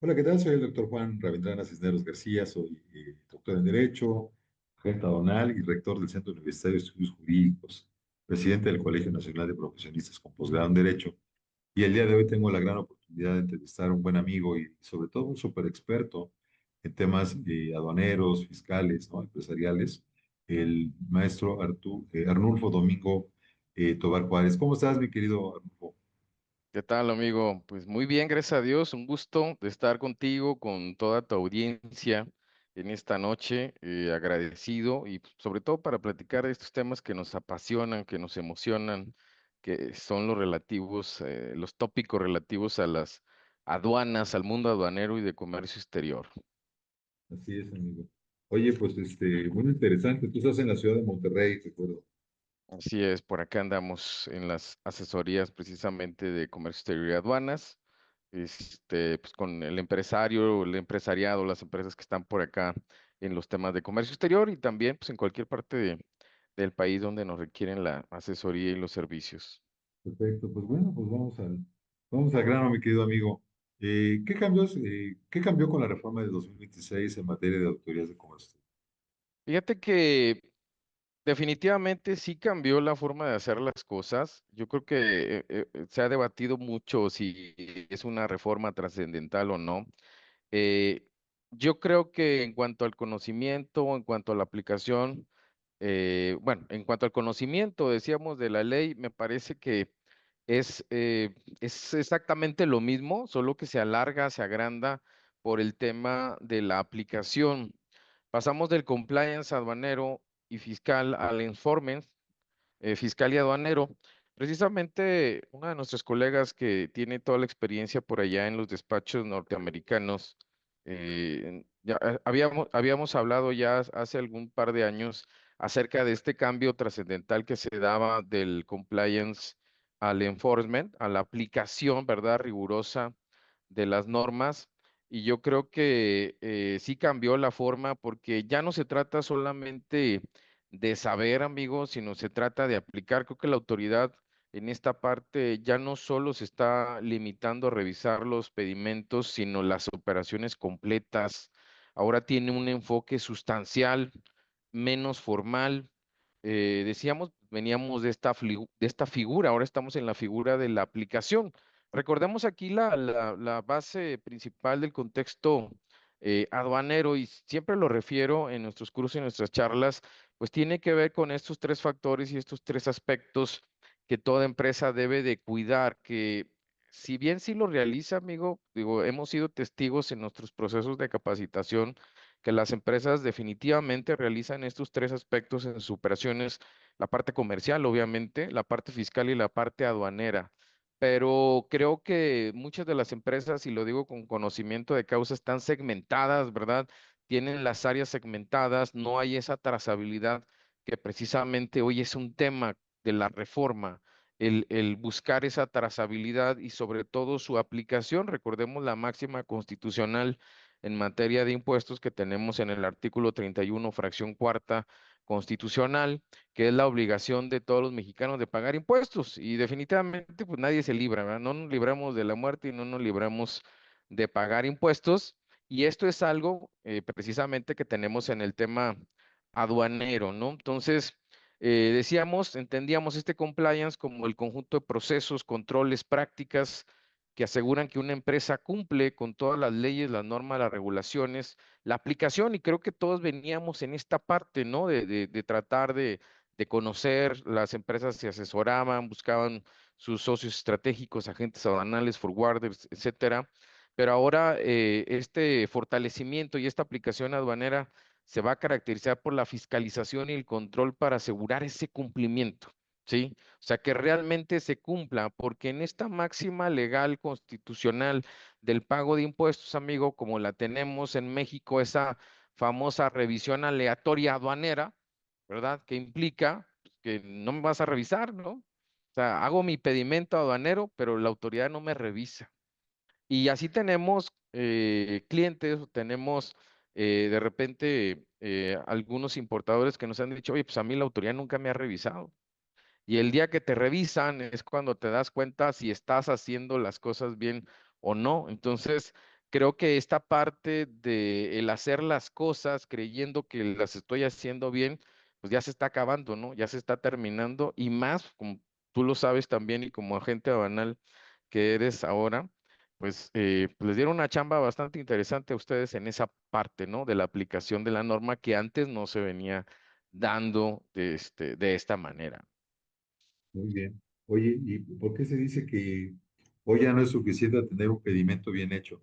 Hola, ¿qué tal? Soy el doctor Juan Ravendrana Cisneros García, soy doctor en Derecho, agente aduanal y rector del Centro Universitario de Estudios Jurídicos, presidente del Colegio Nacional de Profesionistas con posgrado en Derecho. Y el día de hoy tengo la gran oportunidad de entrevistar a un buen amigo y sobre todo un súper experto en temas aduaneros, fiscales, ¿no? Empresariales, el maestro Arnulfo Domingo Tobar Juárez. ¿Cómo estás, mi querido Arnulfo? ¿Qué tal, amigo? Pues muy bien, gracias a Dios. Un gusto de estar contigo, con toda tu audiencia en esta noche. Agradecido y pues, sobre todo para platicar de estos temas que nos apasionan, que nos emocionan, que son los relativos, los tópicos relativos a las aduanas, al mundo aduanero y de comercio exterior. Así es, amigo. Oye, pues muy interesante. Tú estás en la ciudad de Monterrey, recuerdo. Así es, por acá andamos en las asesorías precisamente de comercio exterior y aduanas, pues con el empresario, el empresariado, las empresas que están por acá en los temas de comercio exterior y también pues en cualquier parte del país donde nos requieren la asesoría y los servicios. Perfecto, pues bueno, pues vamos al grano, mi querido amigo. ¿Qué cambió con la reforma de 2026 en materia de autoridades de comercio? Fíjate que definitivamente sí cambió la forma de hacer las cosas. Yo creo que se ha debatido mucho si es una reforma trascendental o no. Eh, yo creo que en cuanto al conocimiento, en cuanto a la aplicación, bueno, en cuanto al conocimiento, decíamos de la ley, me parece que es exactamente lo mismo, solo que se alarga, se agranda por el tema de la aplicación. Pasamos del compliance aduanero y fiscal al enforcement fiscal y aduanero. Precisamente una de nuestras colegas que tiene toda la experiencia por allá en los despachos norteamericanos, habíamos hablado ya hace algún par de años acerca de este cambio trascendental que se daba del compliance al enforcement, a la aplicación, ¿verdad?, rigurosa de las normas. Y yo creo que sí cambió la forma porque ya no se trata solamente de saber, amigos, sino se trata de aplicar. Creo que la autoridad en esta parte ya no solo se está limitando a revisar los pedimentos, sino las operaciones completas. Ahora tiene un enfoque sustancial, menos formal. Decíamos, veníamos de esta figura, ahora estamos en la figura de la aplicación. Recordemos aquí la base principal del contexto aduanero y siempre lo refiero en nuestros cursos y en nuestras charlas, pues tiene que ver con estos tres factores y estos tres aspectos que toda empresa debe de cuidar, que si bien sí lo realiza, amigo, digo, hemos sido testigos en nuestros procesos de capacitación que las empresas definitivamente realizan estos tres aspectos en sus operaciones, la parte comercial, obviamente, la parte fiscal y la parte aduanera. Pero creo que muchas de las empresas, y lo digo con conocimiento de causa, están segmentadas, ¿verdad? Tienen las áreas segmentadas, no hay esa trazabilidad que precisamente hoy es un tema de la reforma, el buscar esa trazabilidad y sobre todo su aplicación. Recordemos la máxima constitucional en materia de impuestos que tenemos en el artículo 31, fracción cuarta constitucional, que es la obligación de todos los mexicanos de pagar impuestos. Y definitivamente, pues nadie se libra, ¿verdad? No nos libramos de la muerte y no nos libramos de pagar impuestos. Y esto es algo precisamente que tenemos en el tema aduanero, ¿no? Entonces, decíamos, entendíamos este compliance como el conjunto de procesos, controles, prácticas que aseguran que una empresa cumple con todas las leyes, las normas, las regulaciones, la aplicación, y creo que todos veníamos en esta parte, ¿no? De tratar de conocer, las empresas se asesoraban, buscaban sus socios estratégicos, agentes aduanales, forwarders, etcétera. Pero ahora este fortalecimiento y esta aplicación aduanera se va a caracterizar por la fiscalización y el control para asegurar ese cumplimiento, ¿sí? O sea, que realmente se cumpla, porque en esta máxima legal constitucional del pago de impuestos, amigo, como la tenemos en México, esa famosa revisión aleatoria aduanera, ¿verdad? Que implica pues, que no me vas a revisar, ¿no? O sea, hago mi pedimento aduanero, pero la autoridad no me revisa. Y así tenemos clientes, o tenemos de repente algunos importadores que nos han dicho, oye, pues a mí la autoridad nunca me ha revisado. Y el día que te revisan es cuando te das cuenta si estás haciendo las cosas bien o no. Entonces, creo que esta parte de el hacer las cosas creyendo que las estoy haciendo bien, pues ya se está acabando, ¿no? Ya se está terminando y más, como tú lo sabes también y como agente banal que eres ahora, pues les dieron una chamba bastante interesante a ustedes en esa parte, ¿no? De la aplicación de la norma que antes no se venía dando de esta manera. Muy bien. Oye, ¿y por qué se dice que hoy ya no es suficiente tener un pedimento bien hecho?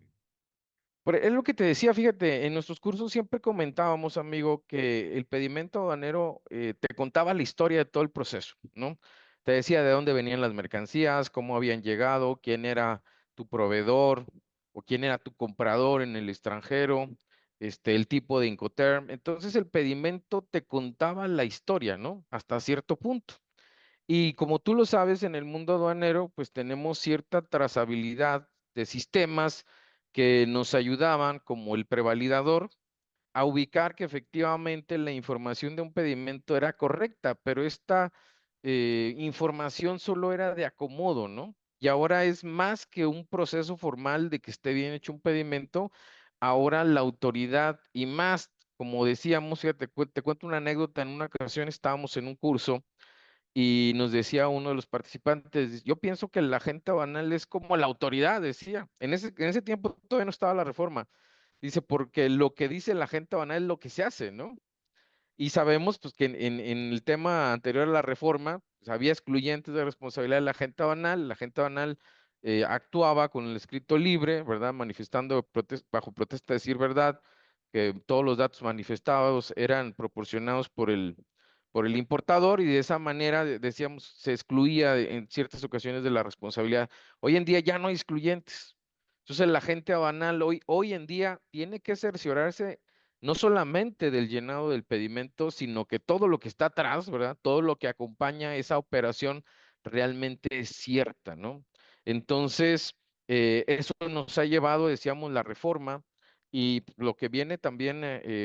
Es lo que te decía, fíjate, en nuestros cursos siempre comentábamos, amigo, que el pedimento aduanero te contaba la historia de todo el proceso, ¿no? Te decía de dónde venían las mercancías, cómo habían llegado, quién era tu proveedor o quién era tu comprador en el extranjero, el tipo de Incoterm. Entonces el pedimento te contaba la historia, ¿no? Hasta cierto punto. Y como tú lo sabes, en el mundo aduanero, pues tenemos cierta trazabilidad de sistemas que nos ayudaban, como el prevalidador, a ubicar que efectivamente la información de un pedimento era correcta, pero esta información solo era de acomodo, ¿no? Y ahora es más que un proceso formal de que esté bien hecho un pedimento, ahora la autoridad y más, como decíamos, fíjate, te cuento una anécdota, en una ocasión estábamos en un curso y nos decía uno de los participantes, yo pienso que la gente banal es como la autoridad, decía. En ese tiempo todavía no estaba la reforma. Dice, porque lo que dice la gente banal es lo que se hace, ¿no? Y sabemos pues, que en el tema anterior a la reforma pues, había excluyentes de responsabilidad de la gente banal. La gente banal actuaba con el escrito libre, ¿verdad? Manifestando bajo protesta de decir verdad, que todos los datos manifestados eran proporcionados por el importador y de esa manera, decíamos, se excluía en ciertas ocasiones de la responsabilidad. Hoy en día ya no hay excluyentes. Entonces la gente banal hoy en día tiene que cerciorarse no solamente del llenado del pedimento, sino que todo lo que está atrás, ¿verdad? Todo lo que acompaña esa operación realmente es cierta, ¿no? Entonces, eso nos ha llevado, decíamos, la reforma y lo que viene también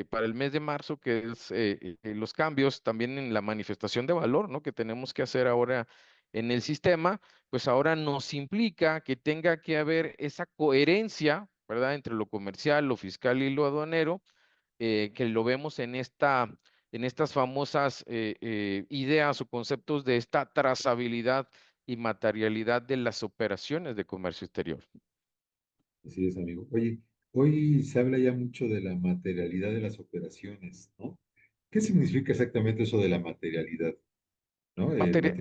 para el mes de marzo, que es los cambios también en la manifestación de valor, ¿no? Que tenemos que hacer ahora en el sistema, pues ahora nos implica que tenga que haber esa coherencia, ¿verdad? Entre lo comercial, lo fiscal y lo aduanero que lo vemos en estas famosas ideas o conceptos de esta trazabilidad y materialidad de las operaciones de comercio exterior. Así es, amigo. Oye, hoy se habla ya mucho de la materialidad de las operaciones, ¿no? ¿Qué significa exactamente eso de la materialidad? ¿No? Materia-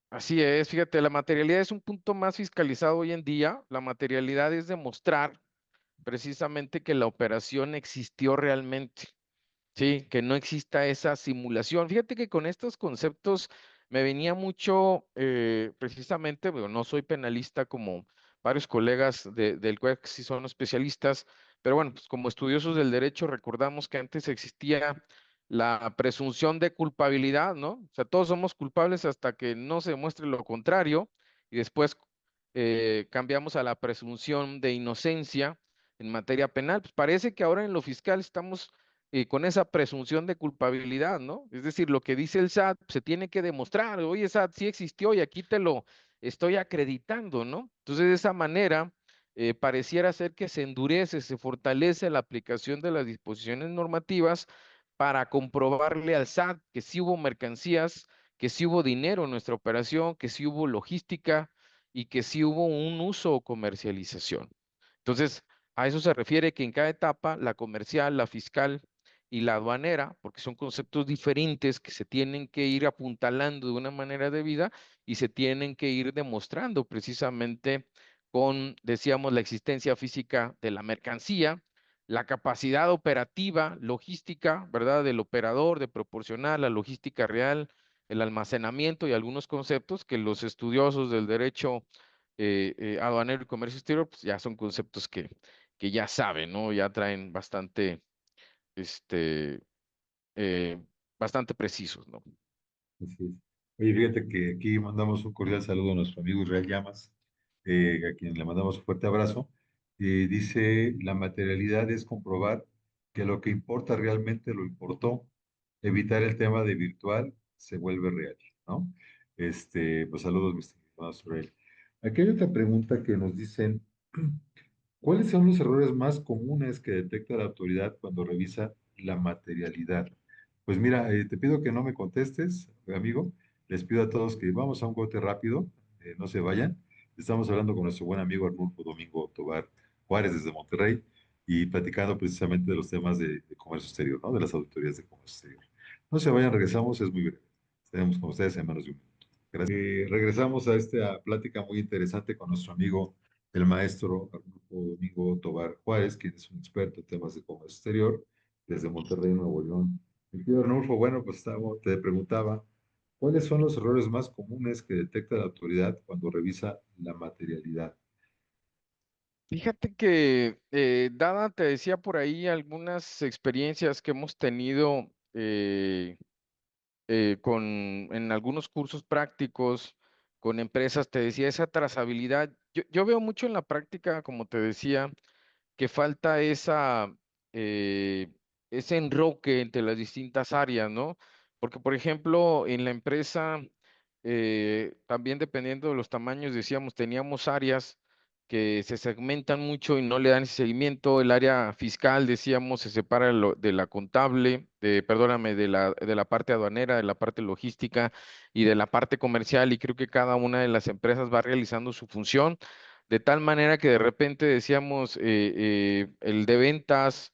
Así es, fíjate, la materialidad es un punto más fiscalizado hoy en día. La materialidad es demostrar precisamente que la operación existió realmente. Sí, que no exista esa simulación. Fíjate que con estos conceptos me venía mucho, precisamente, bueno, no soy penalista como varios colegas del CUEC sí son especialistas, pero bueno, pues como estudiosos del derecho recordamos que antes existía la presunción de culpabilidad, ¿no? O sea, todos somos culpables hasta que no se demuestre lo contrario y después cambiamos a la presunción de inocencia en materia penal. Pues parece que ahora en lo fiscal estamos con esa presunción de culpabilidad, ¿no? Es decir, lo que dice el SAT se tiene que demostrar, oye, SAT sí existió y aquí te lo estoy acreditando, ¿no? Entonces, de esa manera, pareciera ser que se endurece, se fortalece la aplicación de las disposiciones normativas para comprobarle al SAT que sí hubo mercancías, que sí hubo dinero en nuestra operación, que sí hubo logística y que sí hubo un uso o comercialización. Entonces, a eso se refiere que en cada etapa, la comercial, la fiscal y la aduanera, porque son conceptos diferentes que se tienen que ir apuntalando de una manera debida y se tienen que ir demostrando precisamente con, decíamos, la existencia física de la mercancía, la capacidad operativa, logística, ¿verdad? Del operador de proporcionar la logística real, el almacenamiento y algunos conceptos que los estudiosos del derecho aduanero y comercio exterior, pues ya son conceptos que ya saben, ¿no? Ya traen este, eh, bastante precisos, ¿no? Así es. Oye, fíjate que aquí mandamos un cordial saludo a nuestro amigo Israel Llamas, a quien le mandamos un fuerte abrazo. Dice, la materialidad es comprobar que lo que importa realmente lo importó, evitar el tema de virtual se vuelve real, ¿no? Pues saludos, mi estimado Israel. Aquí hay otra pregunta que nos dicen, ¿Cuáles son los errores más comunes que detecta la autoridad cuando revisa la materialidad? Pues mira, te pido que no me contestes, amigo. Les pido a todos que vamos a un corte rápido, no se vayan. Estamos hablando con nuestro buen amigo Arnulfo Domingo Tobar Juárez desde Monterrey y platicando precisamente de los temas de comercio exterior, ¿no? De las auditorías de comercio exterior. No se vayan, regresamos, es muy breve. Estaremos con ustedes en menos de un minuto. Gracias. Regresamos a esta plática muy interesante con nuestro amigo el maestro Arnulfo Domingo Tobar Juárez, quien es un experto en temas de comercio exterior desde Monterrey, Nuevo León. Mi querido Arnulfo, bueno, pues te preguntaba, ¿cuáles son los errores más comunes que detecta la autoridad cuando revisa la materialidad? Fíjate que, dada, te decía por ahí algunas experiencias que hemos tenido en algunos cursos prácticos con empresas, te decía esa trazabilidad. Yo veo mucho en la práctica, como te decía, que falta eh, ese enroque entre las distintas áreas, ¿no? Porque, por ejemplo, en la empresa, también dependiendo de los tamaños, decíamos, teníamos áreas que se segmentan mucho y no le dan ese seguimiento. El área fiscal, decíamos, se separa de la contable, perdóname, de la parte aduanera, de la parte logística y de la parte comercial, y creo que cada una de las empresas va realizando su función de tal manera que de repente decíamos, el de ventas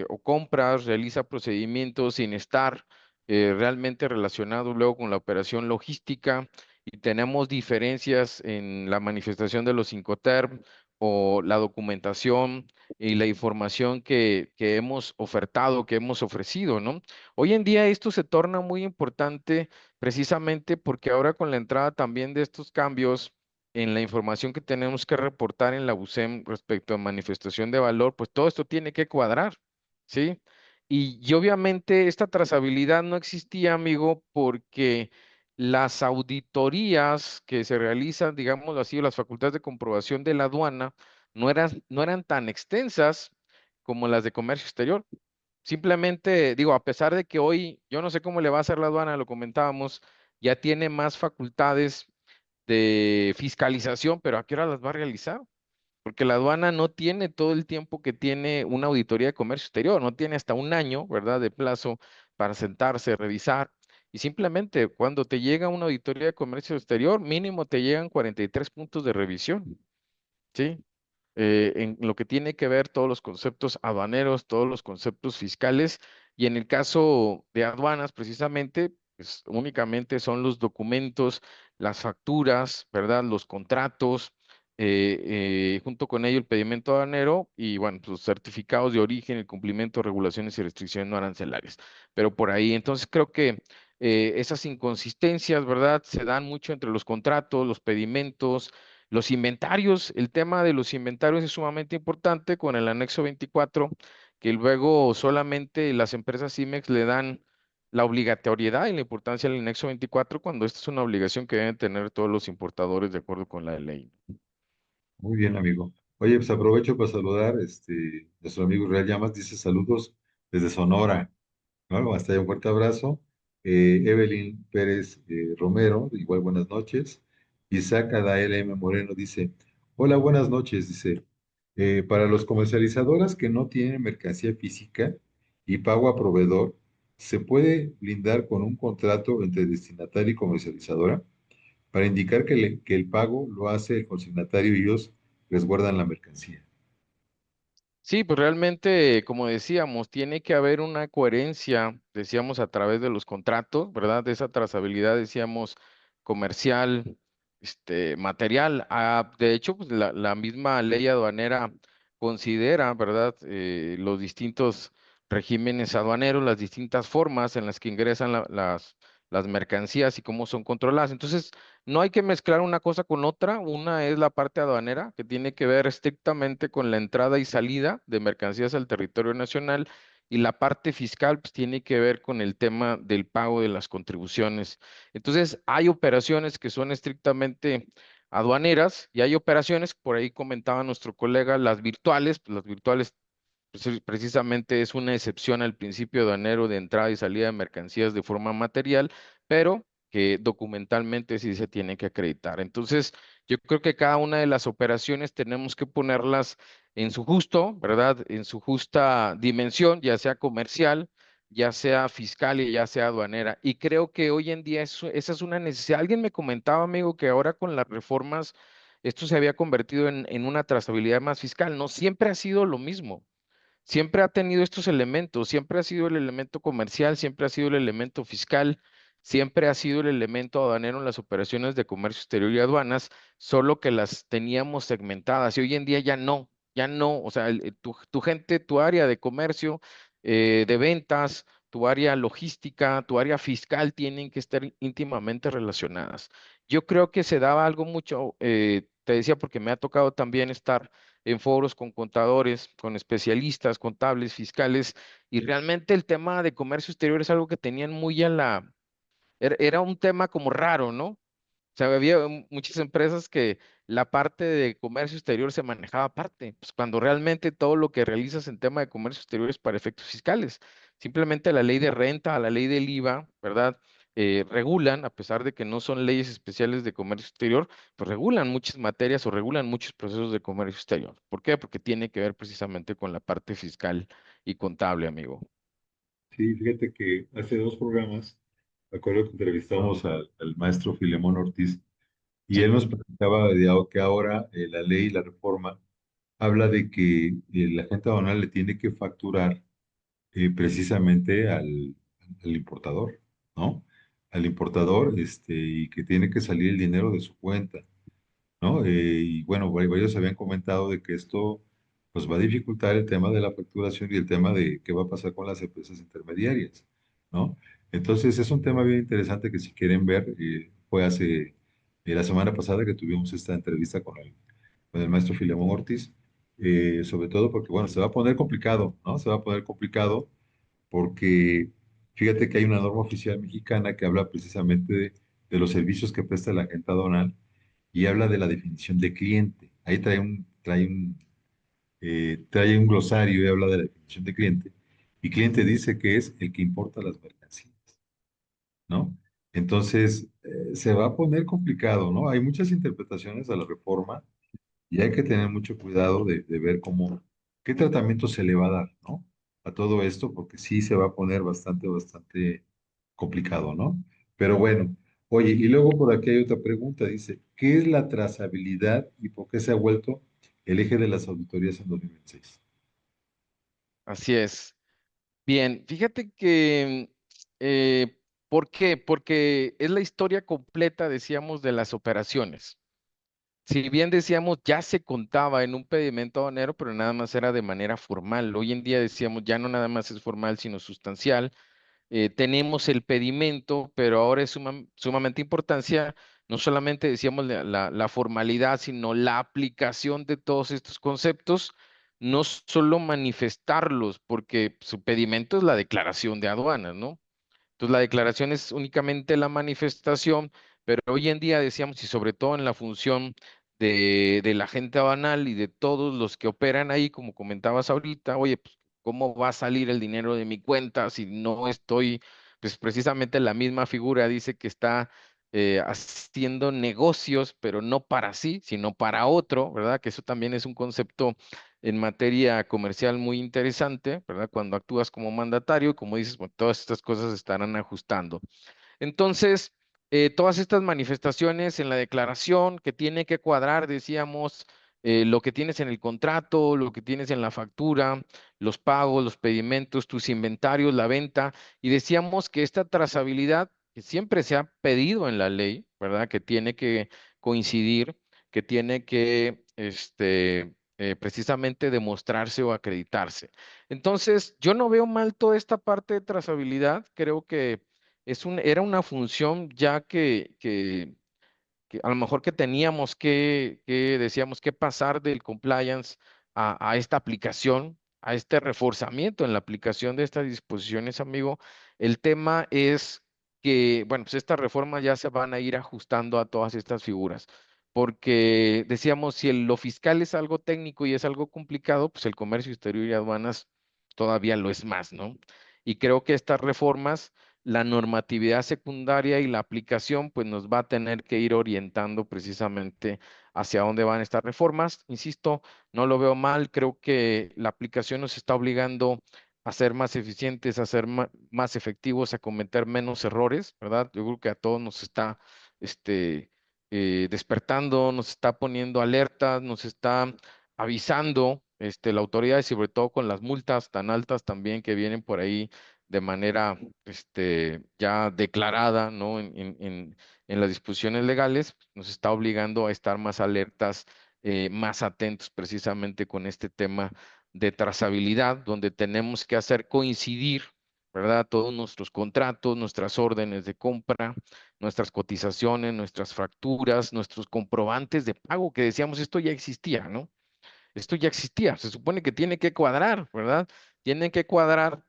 o compras realiza procedimientos sin estar realmente relacionado luego con la operación logística, y tenemos diferencias en la manifestación de los Incoterm o la documentación y la información que hemos ofertado, que hemos ofrecido, ¿no? Hoy en día esto se torna muy importante precisamente porque ahora con la entrada también de estos cambios en la información que tenemos que reportar en la USEM respecto a manifestación de valor, pues todo esto tiene que cuadrar, ¿sí? Y obviamente esta trazabilidad no existía, amigo, porque las auditorías que se realizan, digamos así, o las facultades de comprobación de la aduana, no eran tan extensas como las de comercio exterior. Simplemente digo, a pesar de que hoy, yo no sé cómo le va a hacer la aduana, lo comentábamos, ya tiene más facultades de fiscalización, pero ¿a qué hora las va a realizar? Porque la aduana no tiene todo el tiempo que tiene una auditoría de comercio exterior, no tiene hasta un año, ¿verdad?, de plazo para sentarse, revisar. Y simplemente cuando te llega una auditoría de comercio exterior, mínimo te llegan 43 puntos de revisión, ¿sí? En lo que tiene que ver todos los conceptos aduaneros, todos los conceptos fiscales, y en el caso de aduanas, precisamente, pues únicamente son los documentos, las facturas, ¿verdad? Los contratos, junto con ello el pedimento aduanero y, bueno, sus certificados de origen, el cumplimiento de regulaciones y restricciones no arancelarias. Pero por ahí, entonces creo que esas inconsistencias, ¿verdad? Se dan mucho entre los contratos, los pedimentos, los inventarios. El tema de los inventarios es sumamente importante con el anexo 24, que luego solamente las empresas IMEX le dan la obligatoriedad y la importancia del anexo 24 cuando esta es una obligación que deben tener todos los importadores de acuerdo con la ley. Muy bien, amigo. Oye, pues aprovecho para saludar, nuestro amigo Israel Llamas dice saludos desde Sonora. ¿No? Hasta ahí un fuerte abrazo. Evelyn Pérez Romero, igual buenas noches. Isaac Adael M. Moreno dice, hola, buenas noches, dice, para los comercializadoras que no tienen mercancía física y pago a proveedor, ¿se puede blindar con un contrato entre destinatario y comercializadora para indicar que el pago lo hace el consignatario y ellos resguardan la mercancía? Sí, pues realmente, como decíamos, tiene que haber una coherencia, decíamos, a través de los contratos, ¿verdad? De esa trazabilidad, decíamos, comercial, material. De hecho, pues la misma ley aduanera considera, ¿verdad? Los distintos regímenes aduaneros, las distintas formas en las que ingresan las mercancías y cómo son controladas. Entonces, no hay que mezclar una cosa con otra. Una es la parte aduanera, que tiene que ver estrictamente con la entrada y salida de mercancías al territorio nacional, y la parte fiscal, pues, tiene que ver con el tema del pago de las contribuciones. Entonces, hay operaciones que son estrictamente aduaneras y hay operaciones, por ahí comentaba nuestro colega, las virtuales, pues las virtuales pues, precisamente es una excepción al principio aduanero de entrada y salida de mercancías de forma material, pero que documentalmente sí se tiene que acreditar. Entonces, yo creo que cada una de las operaciones tenemos que ponerlas en su justo, ¿verdad? En su justa dimensión, ya sea comercial, ya sea fiscal y ya sea aduanera. Y creo que hoy en día esa es una necesidad. Alguien me comentaba, amigo, que ahora con las reformas esto se había convertido en una trazabilidad más fiscal. No siempre ha sido lo mismo. Siempre ha tenido estos elementos, siempre ha sido el elemento comercial, siempre ha sido el elemento fiscal, siempre ha sido el elemento aduanero en las operaciones de comercio exterior y aduanas, solo que las teníamos segmentadas y hoy en día ya no, o sea, tu gente, tu área de comercio, de ventas, tu área logística, tu área fiscal tienen que estar íntimamente relacionadas. Yo creo que se daba algo mucho, te decía porque me ha tocado también estar en foros con contadores, con especialistas, contables, fiscales, y realmente el tema de comercio exterior es algo que tenían muy a era un tema como raro, ¿no? O sea, había muchas empresas que la parte de comercio exterior se manejaba aparte, pues cuando realmente todo lo que realizas en tema de comercio exterior es para efectos fiscales. Simplemente la ley de renta, la ley del IVA, ¿verdad? Regulan, a pesar de que no son leyes especiales de comercio exterior, pues regulan muchas materias o regulan muchos procesos de comercio exterior. ¿Por qué? Porque tiene que ver precisamente con la parte fiscal y contable, amigo. Sí, fíjate que hace dos programas, me acuerdo que entrevistamos al maestro Filemón Ortiz y él Sí, nos platicaba que ahora la ley, la reforma, habla de que la agente aduanal le tiene que facturar precisamente al importador, ¿no? Al importador, y que tiene que salir el dinero de su cuenta. ¿No? Y bueno, ellos habían comentado de que esto pues va a dificultar el tema de la facturación y el tema de qué va a pasar con las empresas intermediarias, ¿no? Entonces es un tema bien interesante que si quieren ver, fue hace la semana pasada que tuvimos esta entrevista con el maestro Filemón Ortiz, sobre todo porque, bueno, se va a poner complicado, ¿no? Se va a poner complicado porque fíjate que hay una norma oficial mexicana que habla precisamente de los servicios que presta la agente aduanal y habla de la definición de cliente. Ahí trae un glosario y habla de la definición de cliente. Y cliente dice que es el que importa las mercancías, ¿no? Entonces, se va a poner complicado, ¿no? Hay muchas interpretaciones a la reforma y hay que tener mucho cuidado de ver qué tratamiento se le va a dar, ¿no? A todo esto, porque sí se va a poner bastante complicado, ¿no? Pero bueno, oye, y luego por aquí hay otra pregunta, dice, ¿qué es la trazabilidad y por qué se ha vuelto el eje de las auditorías en 2026? así es. Bien, fíjate que, ¿por qué? Porque es la historia completa, decíamos, de las operaciones. Si bien decíamos, ya se contaba en un pedimento aduanero, pero nada más era de manera formal. Hoy en día decíamos, ya no nada más es formal, sino sustancial. Tenemos el pedimento, pero ahora es sumamente importancia, no solamente decíamos la formalidad, sino la aplicación de todos estos conceptos, no solo manifestarlos, porque su pedimento es la declaración de aduanas, ¿no? Entonces, la declaración es únicamente la manifestación, pero hoy en día decíamos, y sobre todo en la función de la gente banal y de todos los que operan ahí, como comentabas ahorita, oye, pues, ¿cómo va a salir el dinero de mi cuenta si no estoy, pues precisamente la misma figura dice que está haciendo negocios, pero no para sí, sino para otro, ¿verdad? Que eso también es un concepto en materia comercial muy interesante, ¿verdad? Cuando actúas como mandatario, como dices, bueno, todas estas cosas se estarán ajustando. Entonces, todas estas manifestaciones en la declaración que tiene que cuadrar, decíamos, lo que tienes en el contrato, lo que tienes en la factura, los pagos, los pedimentos, tus inventarios, la venta, y decíamos que esta trazabilidad que siempre se ha pedido en la ley, ¿verdad? Que tiene que coincidir, que tiene que, precisamente demostrarse o acreditarse. Entonces, yo no veo mal toda esta parte de trazabilidad, creo que era una función ya que a lo mejor que teníamos que decíamos que pasar del compliance a esta aplicación, a este reforzamiento en la aplicación de estas disposiciones, amigo. El tema es que, bueno, pues estas reformas ya se van a ir ajustando a todas estas figuras, porque decíamos, si lo fiscal es algo técnico y es algo complicado, pues el comercio exterior y aduanas todavía lo es más, ¿no? Y creo que estas reformas la normatividad secundaria y la aplicación, pues nos va a tener que ir orientando precisamente hacia dónde van estas reformas. Insisto, no lo veo mal, creo que la aplicación nos está obligando a ser más eficientes, a ser más efectivos, a cometer menos errores, ¿verdad? Yo creo que a todos nos está despertando, nos está poniendo alertas, nos está avisando la autoridad y sobre todo con las multas tan altas también que vienen por ahí de manera ya declarada, ¿no? En las disposiciones legales, nos está obligando a estar más alertas, más atentos precisamente con este tema de trazabilidad, donde tenemos que hacer coincidir, ¿verdad? Todos nuestros contratos, nuestras órdenes de compra, nuestras cotizaciones, nuestras facturas, nuestros comprobantes de pago, que decíamos esto ya existía, ¿no? Esto ya existía, se supone que tiene que cuadrar, ¿verdad? Tiene que cuadrar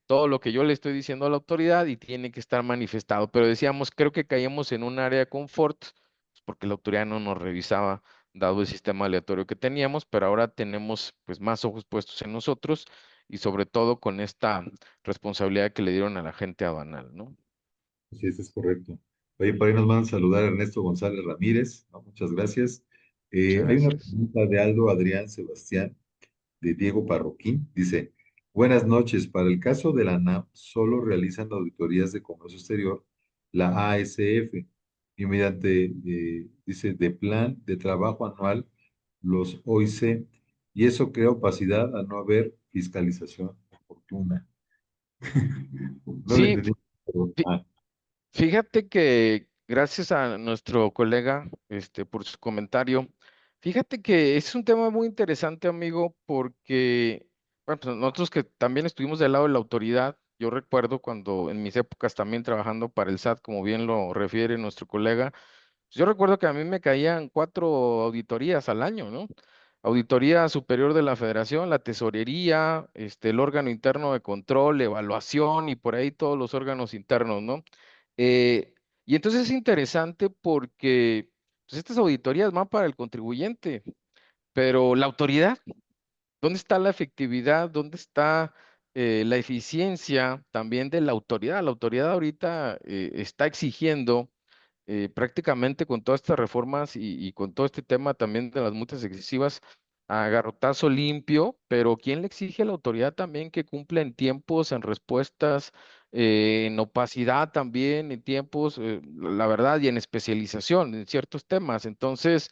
todo lo que yo le estoy diciendo a la autoridad y tiene que estar manifestado. Pero decíamos, creo que caíamos en un área de confort, pues, porque la autoridad no nos revisaba, dado el sistema aleatorio que teníamos, pero ahora tenemos pues más ojos puestos en nosotros y sobre todo con esta responsabilidad que le dieron a la gente aduanal, ¿no? Sí, eso es correcto. Oye, por ahí nos mandan saludar a Ernesto González Ramírez, ¿no? Muchas gracias. Muchas Hay una gracias. pregunta de Aldo Adrián Sebastián, de Diego Parroquín. Dice, buenas noches. Para el caso de la NAM, solo realizan auditorías de comercio exterior, la ASF, y mediante, dice, de plan de trabajo anual, los OIC, y eso crea opacidad al no haber fiscalización oportuna. No le Sí, entendí. Pero, fíjate que gracias a nuestro colega, por su comentario, fíjate que es un tema muy interesante, amigo, porque, bueno, pues nosotros que también estuvimos del lado de la autoridad, yo recuerdo cuando en mis épocas también trabajando para el SAT, como bien lo refiere nuestro colega, yo recuerdo que a mí me caían 4 auditorías al año, ¿no? Auditoría Superior de la Federación, la Tesorería, el órgano interno de control, evaluación y por ahí todos los órganos internos, ¿no? Eh, y entonces es interesante porque pues, estas auditorías van para el contribuyente, pero la autoridad, ¿dónde está la efectividad? ¿Dónde está la eficiencia también de la autoridad? La autoridad ahorita está exigiendo prácticamente con todas estas reformas y con todo este tema también de las multas excesivas a garrotazo limpio, pero ¿quién le exige a la autoridad también que cumpla en tiempos, en respuestas, en opacidad también, en tiempos, la verdad, y en especialización en ciertos temas? Entonces,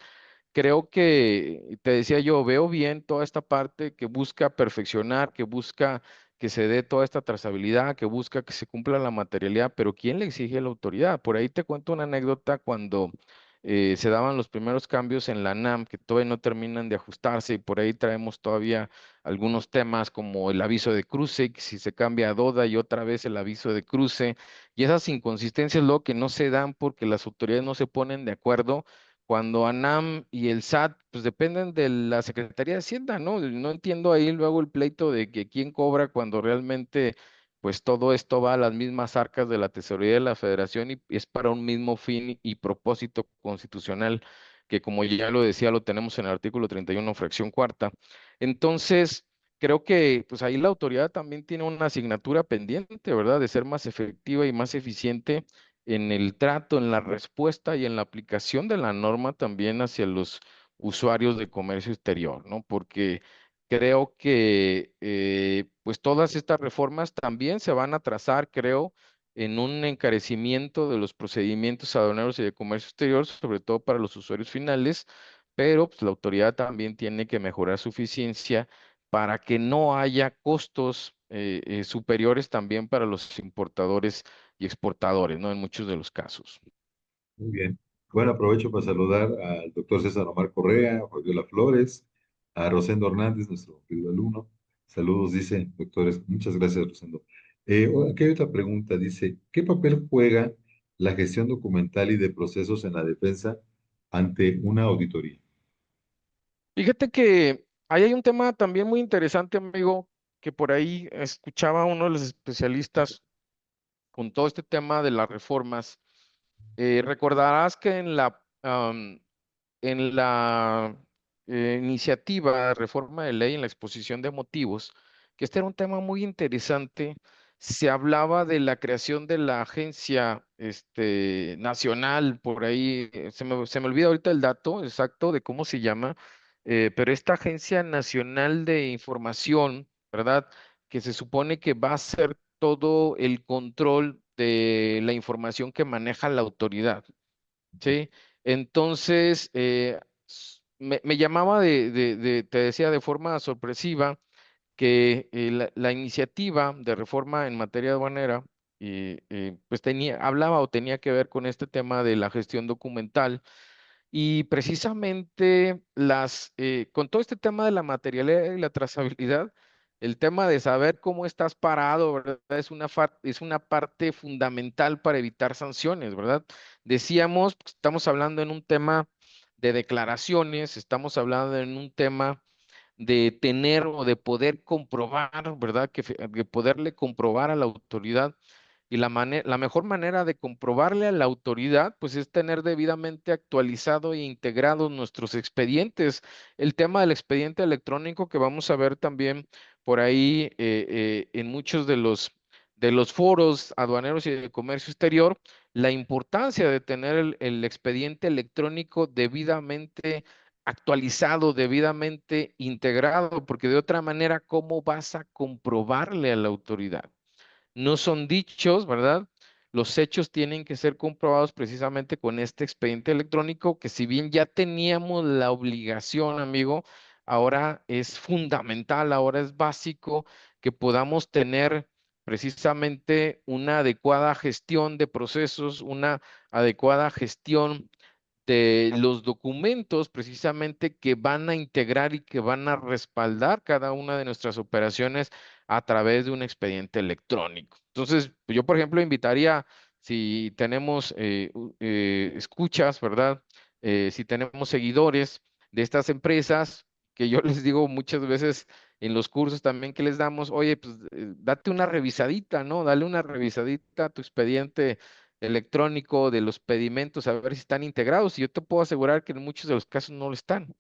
creo que, te decía yo, veo bien toda esta parte que busca perfeccionar, que busca que se dé toda esta trazabilidad, que busca que se cumpla la materialidad, pero ¿quién le exige a la autoridad? Por ahí te cuento una anécdota cuando se daban los primeros cambios en la NAM, que todavía no terminan de ajustarse, y por ahí traemos todavía algunos temas como el aviso de cruce, que si se cambia a DODA y otra vez el aviso de cruce, y esas inconsistencias luego que no se dan porque las autoridades no se ponen de acuerdo cuando ANAM y el SAT, pues dependen de la Secretaría de Hacienda, ¿no? No entiendo ahí luego el pleito de que quién cobra cuando realmente, pues todo esto va a las mismas arcas de la Tesorería de la Federación y es para un mismo fin y propósito constitucional, que como ya lo decía, lo tenemos en el artículo 31, fracción cuarta. Entonces, creo que pues ahí la autoridad también tiene una asignatura pendiente, ¿verdad? De ser más efectiva y más eficiente en el trato, en la respuesta y en la aplicación de la norma también hacia los usuarios de comercio exterior, ¿no? Porque creo que pues todas estas reformas también se van a trazar, creo, en un encarecimiento de los procedimientos aduaneros y de comercio exterior, sobre todo para los usuarios finales, pero pues, la autoridad también tiene que mejorar su eficiencia para que no haya costos superiores también para los importadores y exportadores, ¿no? En muchos de los casos. muy bien. Bueno, aprovecho para saludar al doctor César Omar Correa, a Fabiola Flores, a Rosendo Hernández, nuestro querido alumno. Saludos, dice, doctores. Muchas gracias, Rosendo. Aquí hay otra pregunta. Dice, ¿qué papel juega la gestión documental y de procesos en la defensa ante una auditoría? Fíjate que ahí hay un tema también muy interesante, amigo, que por ahí escuchaba uno de los especialistas con todo este tema de las reformas. Recordarás que en la iniciativa de reforma de ley, en la exposición de motivos, que este era un tema muy interesante se hablaba de la creación de la agencia nacional, por ahí, se me olvida ahorita el dato exacto de cómo se llama, pero esta Agencia Nacional de Información, ¿verdad? Que se supone que va a ser todo el control de la información que maneja la autoridad, ¿sí? Entonces, me llamaba te decía, de forma sorpresiva que la iniciativa de reforma en materia aduanera, pues hablaba o tenía que ver con este tema de la gestión documental y precisamente con todo este tema de la materialidad y la trazabilidad, el tema de saber cómo estás parado, ¿verdad? Es una parte fundamental para evitar sanciones, ¿verdad? Decíamos, pues, estamos hablando en un tema de declaraciones, estamos hablando en un tema de tener o de poder comprobar, ¿verdad? De poderle comprobar a la autoridad. Y la mejor manera de comprobarle a la autoridad, pues es tener debidamente actualizado e integrado nuestros expedientes. El tema del expediente electrónico que vamos a ver también por ahí en muchos de los foros aduaneros y de comercio exterior, la importancia de tener el expediente electrónico debidamente actualizado, debidamente integrado, porque de otra manera, ¿cómo vas a comprobarle a la autoridad? No son dichos, ¿verdad? Los hechos tienen que ser comprobados precisamente con este expediente electrónico, que si bien ya teníamos la obligación, amigo, ahora es fundamental, ahora es básico que podamos tener precisamente una adecuada gestión de procesos, una adecuada gestión de los documentos precisamente que van a integrar y que van a respaldar cada una de nuestras operaciones a través de un expediente electrónico. Entonces, yo, por ejemplo, invitaría, si tenemos escuchas, ¿verdad? Si tenemos seguidores de estas empresas, que yo les digo muchas veces en los cursos también que les damos, oye, pues date una revisadita, ¿no? Dale una revisadita a tu expediente electrónico de los pedimentos, a ver si están integrados. Y yo te puedo asegurar que en muchos de los casos no lo están,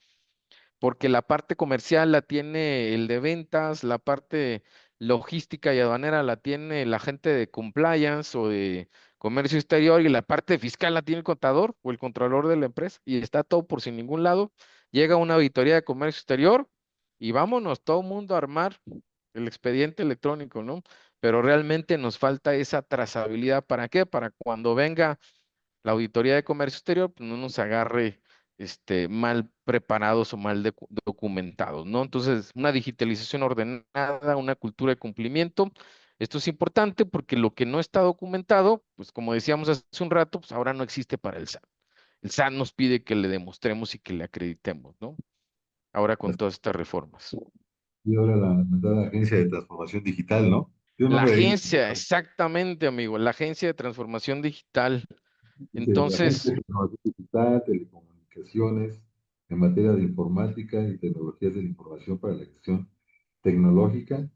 porque la parte comercial la tiene el de ventas, la parte logística y aduanera la tiene la gente de compliance o de comercio exterior y la parte fiscal la tiene el contador o el controlador de la empresa y está todo por sin ningún lado. Llega una auditoría de comercio exterior y vámonos, todo el mundo a armar el expediente electrónico, ¿no? Pero realmente nos falta esa trazabilidad. ¿Para qué? Para cuando venga la auditoría de comercio exterior, pues no nos agarre mal preparados o mal documentados, ¿no? Entonces, una digitalización ordenada, una cultura de cumplimiento. Esto es importante porque lo que no está documentado, pues como decíamos hace un rato, pues ahora no existe para el SAT. El SAT nos pide que le demostremos y que le acreditemos, ¿no? Ahora con todas estas reformas. Y ahora la mentada Agencia de Transformación Digital, ¿no? Tiene un La nombre ahí, agencia, exactamente, amigo, la Agencia de Transformación Digital. dice, la Agencia Entonces, de Transformación Digital, Telecomunicaciones, en materia de informática y tecnologías de la información para la gestión tecnológica,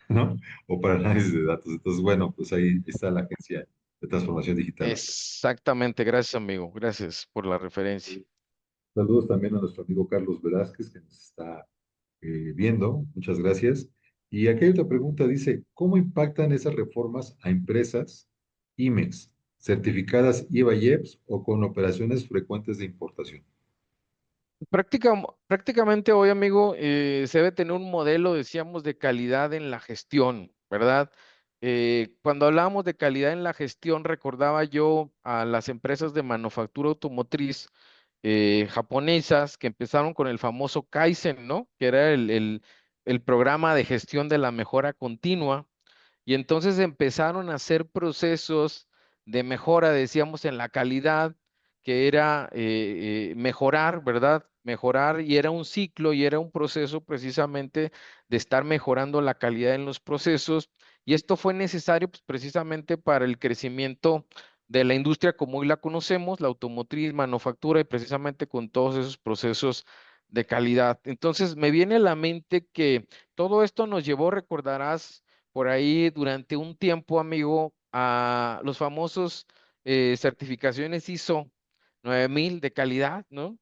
¿no? O para análisis de datos. Entonces, bueno, pues ahí está la Agencia de Transformación Digital. exactamente, gracias, amigo, gracias por la referencia. Saludos también a nuestro amigo Carlos Velázquez, que nos está viendo. Muchas gracias. Y aquí hay otra pregunta, dice, ¿cómo impactan esas reformas a empresas IMEX, certificadas IVA y EPS o con operaciones frecuentes de importación? Prácticamente hoy, amigo, se debe tener un modelo, decíamos, de calidad en la gestión, ¿verdad? Cuando hablábamos de calidad en la gestión, recordaba yo a las empresas de manufactura automotriz japonesas que empezaron con el famoso Kaizen, ¿no? Que era el programa de gestión de la mejora continua. Y entonces empezaron a hacer procesos de mejora, decíamos, en la calidad, que era mejorar, ¿verdad? Mejorar y era un ciclo y era un proceso precisamente de estar mejorando la calidad en los procesos. Y esto fue necesario pues, precisamente para el crecimiento de la industria como hoy la conocemos, la automotriz, manufactura y precisamente con todos esos procesos de calidad. Entonces, me viene a la mente que todo esto nos llevó, recordarás, por ahí durante un tiempo, amigo, a los famosos certificaciones ISO 9000 de calidad, ¿no?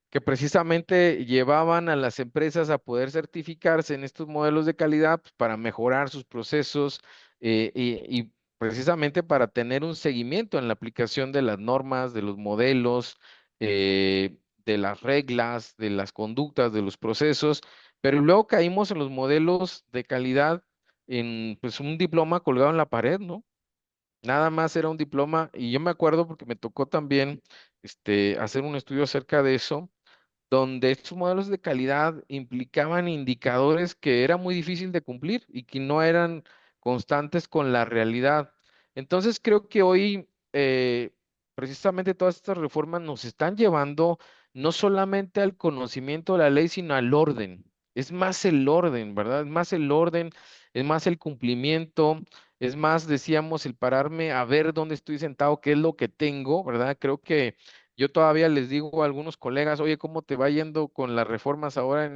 Que precisamente llevaban a las empresas a poder certificarse en estos modelos de calidad pues, para mejorar sus procesos y precisamente para tener un seguimiento en la aplicación de las normas, de los modelos, de las reglas, de las conductas, de los procesos, pero luego caímos en los modelos de calidad en pues un diploma colgado en la pared, ¿no? Nada más era un diploma y yo me acuerdo porque me tocó también hacer un estudio acerca de eso donde estos modelos de calidad implicaban indicadores que era muy difícil de cumplir y que no eran constantes con la realidad. Entonces creo que hoy precisamente todas estas reformas nos están llevando no solamente al conocimiento de la ley, sino al orden. Es más el orden, ¿verdad? Es más el orden, es más el cumplimiento, es más, decíamos, el pararme a ver dónde estoy sentado, qué es lo que tengo, ¿verdad? Creo que yo todavía les digo a algunos colegas, oye, ¿cómo te va yendo con las reformas ahora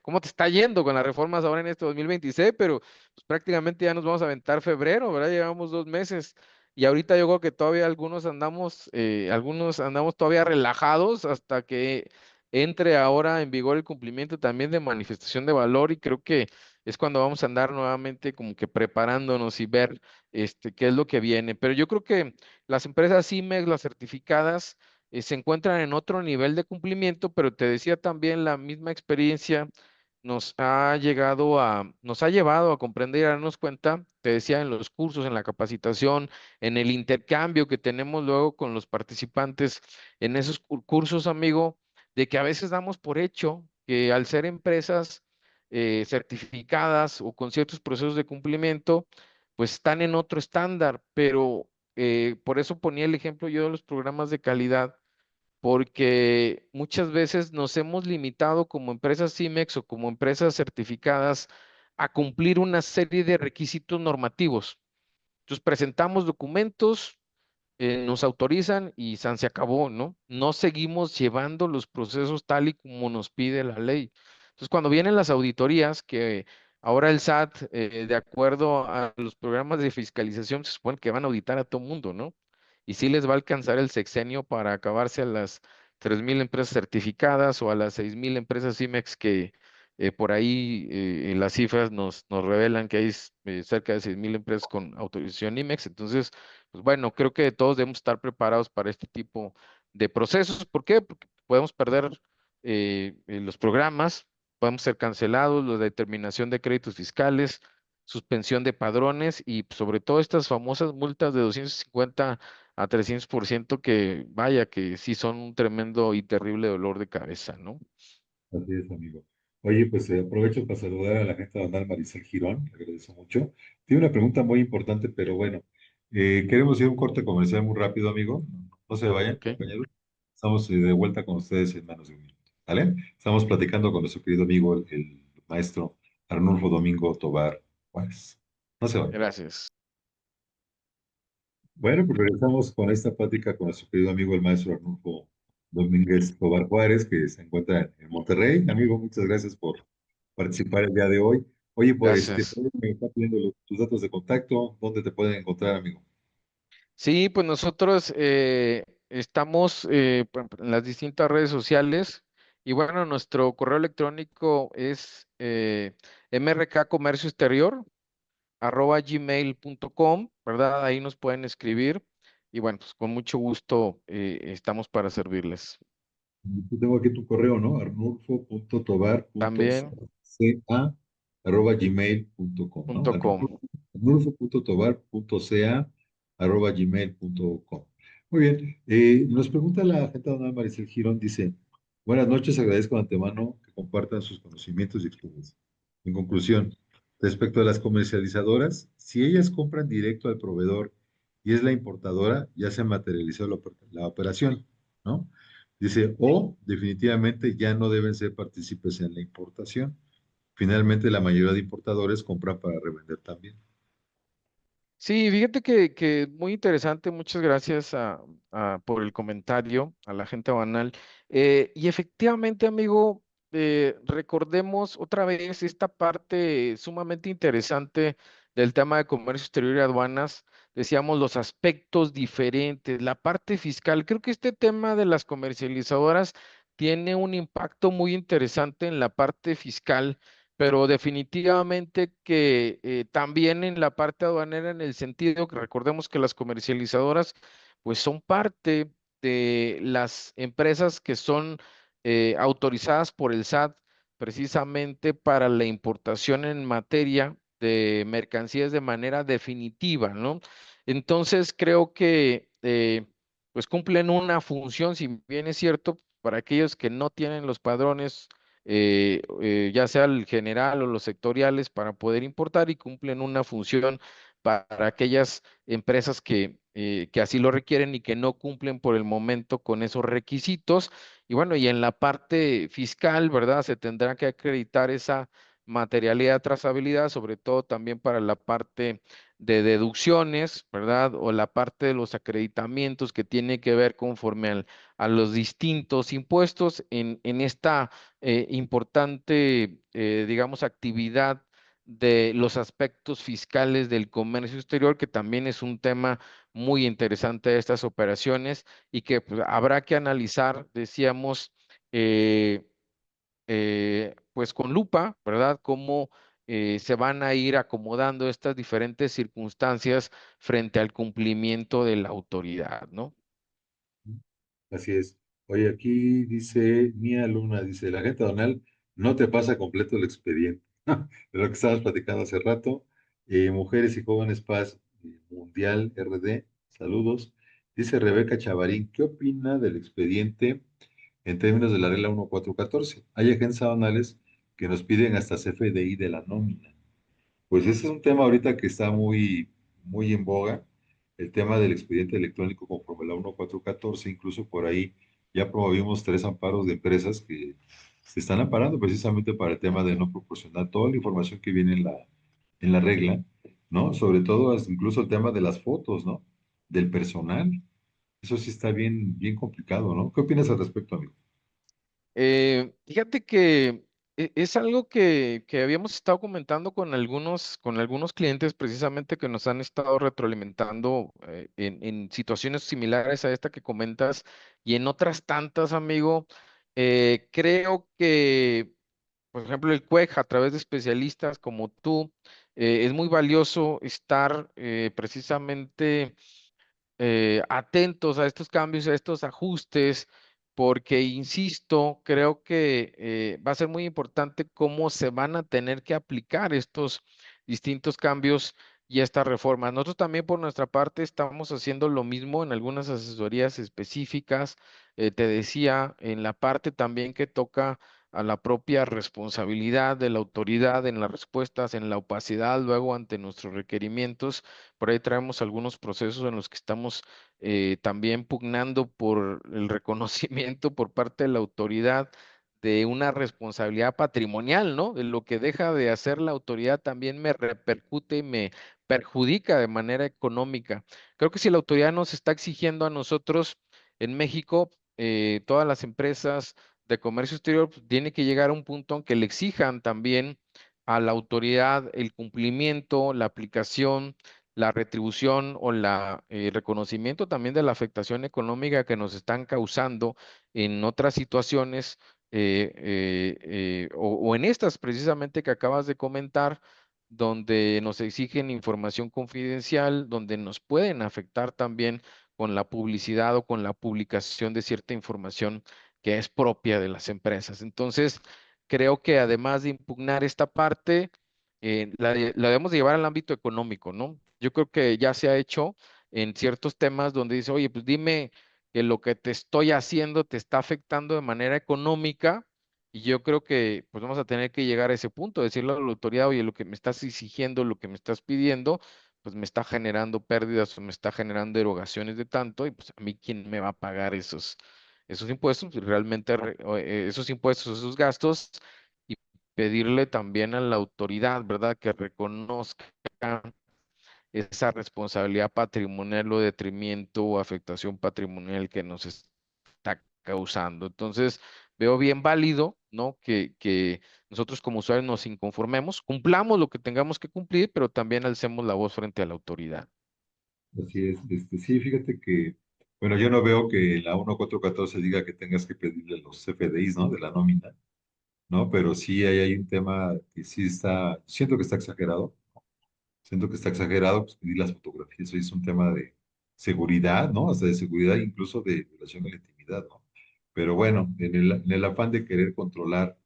cómo te está yendo con las reformas ahora en este 2026? Pero pues, prácticamente ya nos vamos a aventar febrero, ¿verdad? Llevamos 2 meses y ahorita yo creo que todavía algunos andamos todavía relajados hasta que entre ahora en vigor el cumplimiento también de manifestación de valor y creo que es cuando vamos a andar nuevamente como que preparándonos y ver qué es lo que viene. Pero yo creo que las empresas IMEX, las certificadas, se encuentran en otro nivel de cumplimiento, pero te decía también la misma experiencia nos ha llevado a comprender y a darnos cuenta, te decía, en los cursos, en la capacitación, en el intercambio que tenemos luego con los participantes en esos cursos, amigo, de que a veces damos por hecho que al ser empresas certificadas o con ciertos procesos de cumplimiento, pues están en otro estándar, pero por eso ponía el ejemplo yo de los programas de calidad porque muchas veces nos hemos limitado como empresas CIMEX o como empresas certificadas a cumplir una serie de requisitos normativos. Entonces presentamos documentos, nos autorizan y se acabó, ¿no? No seguimos llevando los procesos tal y como nos pide la ley. Entonces, cuando vienen las auditorías, que ahora el SAT, de acuerdo a los programas de fiscalización, se supone que van a auditar a todo mundo, ¿no? Y sí les va a alcanzar el sexenio para acabarse a las 3,000 empresas certificadas o a las 6,000 empresas IMEX que por ahí en las cifras nos revelan que hay cerca de 6,000 empresas con autorización IMEX. Entonces, pues bueno, creo que todos debemos estar preparados para este tipo de procesos. ¿Por qué? Porque podemos perder los programas, podemos ser cancelados, la determinación de créditos fiscales, suspensión de padrones y pues, sobre todo estas famosas multas de 250 a 300% que vaya que sí son un tremendo y terrible dolor de cabeza, ¿no? Así es, amigo. Oye, pues aprovecho para saludar a la gente de Donal Maricel Girón, le agradezco mucho. Tiene una pregunta muy importante, pero bueno, queremos ir a un corte comercial muy rápido, amigo. No se vayan, Ok, compañeros. Estamos de vuelta con ustedes en menos de un minuto. ¿Vale? Estamos platicando con nuestro querido amigo, el maestro Arnulfo Domingo Tobar Juárez. No se vayan. gracias. Bueno, pues regresamos con esta plática con nuestro querido amigo, el maestro Arnulfo Domínguez Tobar Juárez, que se encuentra en Monterrey. Amigo, muchas gracias por participar el día de hoy. Oye, pues, Gracias. me está pidiendo tus datos de contacto, ¿dónde te pueden encontrar, amigo? Sí, pues nosotros estamos por ejemplo, en las distintas redes sociales y bueno, nuestro correo electrónico es mrkcomercioexterior@gmail.com, ¿verdad? Ahí nos pueden escribir y bueno, pues con mucho gusto estamos para servirles. Yo tengo aquí tu correo, ¿no? También arnulfo.tobar.ca@gmail.com, ¿no? punto com. Arnulfo.tobar.ca@gmail.com. Muy bien. Nos pregunta la gente Ana Maricel Girón, dice, buenas noches, agradezco de antemano que compartan sus conocimientos y experiencias. En conclusión, respecto a las comercializadoras, si ellas compran directo al proveedor y es la importadora, ya se materializó la operación, ¿no? Dice, o definitivamente ya no deben ser partícipes en la importación. Finalmente, la mayoría de importadores compran para revender también. Sí, fíjate que muy interesante, muchas gracias por el comentario a la gente banal. Y efectivamente, amigo, recordemos otra vez esta parte sumamente interesante del tema de comercio exterior y aduanas. Decíamos los aspectos diferentes, la parte fiscal. Creo que este tema de las comercializadoras tiene un impacto muy interesante en la parte fiscal pero definitivamente que también en la parte aduanera, en el sentido que recordemos que las comercializadoras, pues son parte de las empresas que son autorizadas por el SAT precisamente para la importación en materia de mercancías de manera definitiva, ¿no? Entonces creo que pues cumplen una función, si bien es cierto, para aquellos que no tienen los padrones ya sea el general o los sectoriales, para poder importar y cumplen una función para aquellas empresas que así lo requieren y que no cumplen por el momento con esos requisitos. Y bueno, y en la parte fiscal, ¿verdad? Se tendrá que acreditar esa materialidad, trazabilidad, sobre todo también para la parte de deducciones, ¿verdad? O la parte de los acreditamientos que tiene que ver conforme a los distintos impuestos en esta importante, digamos, actividad de los aspectos fiscales del comercio exterior, que también es un tema muy interesante de estas operaciones y que pues, habrá que analizar, decíamos, eh, pues con lupa, ¿verdad? Cómo se van a ir acomodando estas diferentes circunstancias frente al cumplimiento de la autoridad, ¿no? Así es. Oye, aquí dice Mía Luna, dice, la gente donal no te pasa completo el expediente. De lo que estabas platicando hace rato. Mujeres y Jóvenes Paz Mundial RD, saludos. Dice Rebeca Chavarín, ¿qué opina del expediente en términos de la regla 1414? Hay agencias aduanales que nos piden hasta CFDI de la nómina. Pues ese es un tema ahorita que está muy en boga, el tema del expediente electrónico conforme la 1414, incluso por ahí ya promovimos 3 amparos de empresas que se están amparando precisamente para el tema de no proporcionar toda la información que viene en la regla, ¿no? Sobre todo incluso el tema de las fotos, ¿no? Del personal. Eso sí está bien complicado, ¿no? ¿Qué opinas al respecto, amigo? Fíjate que es algo que habíamos estado comentando con algunos clientes precisamente que nos han estado retroalimentando en situaciones similares a esta que comentas y en otras tantas, amigo. Creo que, por ejemplo, el CUEG a través de especialistas como tú, es muy valioso estar precisamente atentos a estos cambios, a estos ajustes, porque, insisto, creo que va a ser muy importante cómo se van a tener que aplicar estos distintos cambios y estas reformas. Nosotros también por nuestra parte estamos haciendo lo mismo en algunas asesorías específicas. Te decía, en la parte también que toca a la propia responsabilidad de la autoridad en las respuestas, en la opacidad luego ante nuestros requerimientos. Por ahí traemos algunos procesos en los que estamos también pugnando por el reconocimiento por parte de la autoridad de una responsabilidad patrimonial, ¿no? De lo que deja de hacer la autoridad también me repercute y me perjudica de manera económica. Creo que si la autoridad nos está exigiendo a nosotros en México, todas las empresas de comercio exterior, pues, tiene que llegar a un punto en que le exijan también a la autoridad el cumplimiento, la aplicación, la retribución o la reconocimiento también de la afectación económica que nos están causando en otras situaciones o en estas precisamente que acabas de comentar, donde nos exigen información confidencial, donde nos pueden afectar también con la publicidad o con la publicación de cierta información que es propia de las empresas. Entonces, creo que además de impugnar esta parte, la debemos de llevar al ámbito económico, ¿no? Yo creo que ya se ha hecho en ciertos temas donde dice, oye, pues dime que lo que te estoy haciendo te está afectando de manera económica y yo creo que pues vamos a tener que llegar a ese punto, decirle a la autoridad, oye, lo que me estás exigiendo, lo que me estás pidiendo, pues me está generando pérdidas o me está generando erogaciones de tanto y pues a mí quién me va a pagar esos impuestos, pues, realmente esos impuestos, esos gastos y pedirle también a la autoridad, ¿verdad? Que reconozca esa responsabilidad patrimonial o detrimento o afectación patrimonial que nos está causando. Entonces, veo bien válido, ¿no? Que nosotros como usuarios nos inconformemos, cumplamos lo que tengamos que cumplir, pero también alcemos la voz frente a la autoridad. Así es. Sí, fíjate que, bueno, yo no veo que la 1414 diga que tengas que pedirle los CFDIs, ¿no? De la nómina. ¿no? Pero sí hay un tema que sí está, siento que está exagerado, siento que está exagerado, pues pedir las fotografías, hoy es un tema de seguridad, ¿no? Hasta de seguridad, incluso de violación de la intimidad, ¿no? Pero bueno, en el afán de querer controlar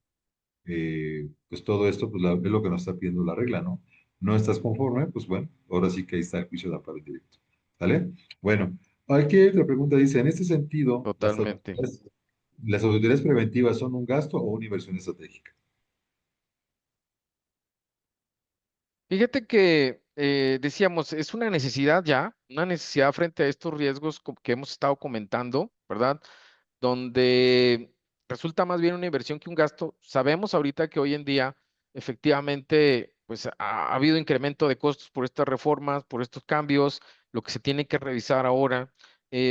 pues todo esto, pues es lo que nos está pidiendo la regla, ¿no? No estás conforme, pues bueno, ahora sí que ahí está el juicio de amparo indirecto. ¿Sale? Bueno, aquí hay otra pregunta, dice, en este sentido, Totalmente. las autoridades preventivas son un gasto o una inversión estratégica. Fíjate que decíamos, es una necesidad ya, una necesidad frente a estos riesgos que hemos estado comentando, ¿verdad? Donde resulta más bien una inversión que un gasto. Sabemos ahorita que hoy en día, efectivamente, pues ha habido incremento de costos por estas reformas, por estos cambios, lo que se tiene que revisar ahora,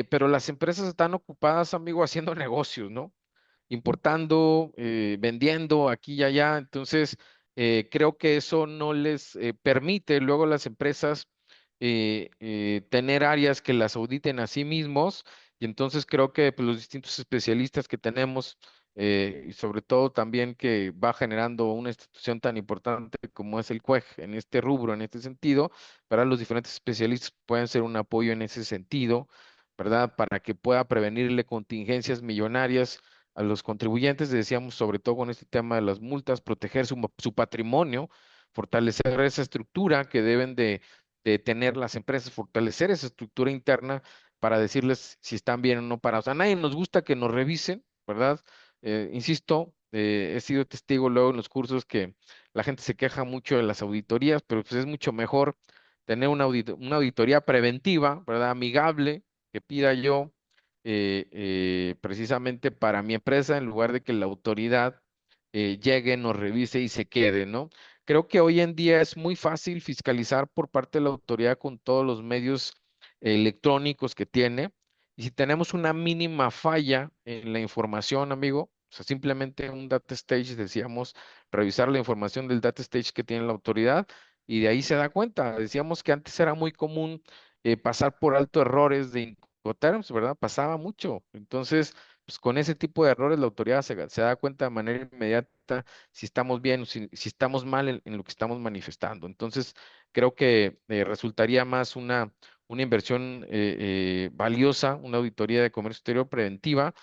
pero las empresas están ocupadas, amigo, haciendo negocios, ¿no? Importando, vendiendo aquí y allá. Entonces, creo que eso no les permite luego a las empresas tener áreas que las auditen a sí mismos. Y entonces creo que pues, los distintos especialistas que tenemos, y sobre todo también que va generando una institución tan importante como es el CUEG en este rubro, en este sentido, para los diferentes especialistas pueden ser un apoyo en ese sentido, ¿verdad? Para que pueda prevenirle contingencias millonarias a los contribuyentes, decíamos, sobre todo con este tema de las multas, proteger su patrimonio, fortalecer esa estructura que deben de tener las empresas, fortalecer esa estructura interna para decirles si están bien o no parados. A nadie nos gusta que nos revisen, ¿verdad? Insisto, he sido testigo luego en los cursos que la gente se queja mucho de las auditorías, pero pues es mucho mejor tener una auditoría preventiva, ¿verdad? Amigable, que pida yo precisamente para mi empresa, en lugar de que la autoridad llegue, nos revise y se quede, ¿no? Creo que hoy en día es muy fácil fiscalizar por parte de la autoridad con todos los medios electrónicos que tiene. Y si tenemos una mínima falla en la información, amigo, o sea, simplemente un data stage, decíamos, revisar la información del data stage que tiene la autoridad y de ahí se da cuenta. Decíamos que antes era muy común pasar por alto errores de Incoterms, ¿verdad? Pasaba mucho. Entonces, pues con ese tipo de errores la autoridad se da cuenta de manera inmediata si estamos bien o si estamos mal en lo que estamos manifestando. Entonces, creo que resultaría más una inversión valiosa, una auditoría de comercio exterior preventiva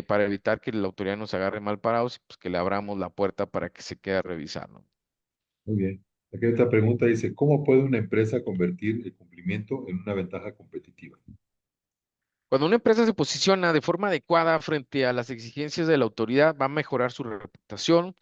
para evitar que la autoridad nos agarre mal parados y pues que le abramos la puerta para que se quede a revisar, ¿no? Muy bien. Aquí hay otra pregunta, dice, ¿cómo puede una empresa convertir el cumplimiento en una ventaja competitiva? Cuando una empresa se posiciona de forma adecuada frente a las exigencias de la autoridad, va a mejorar su reputación,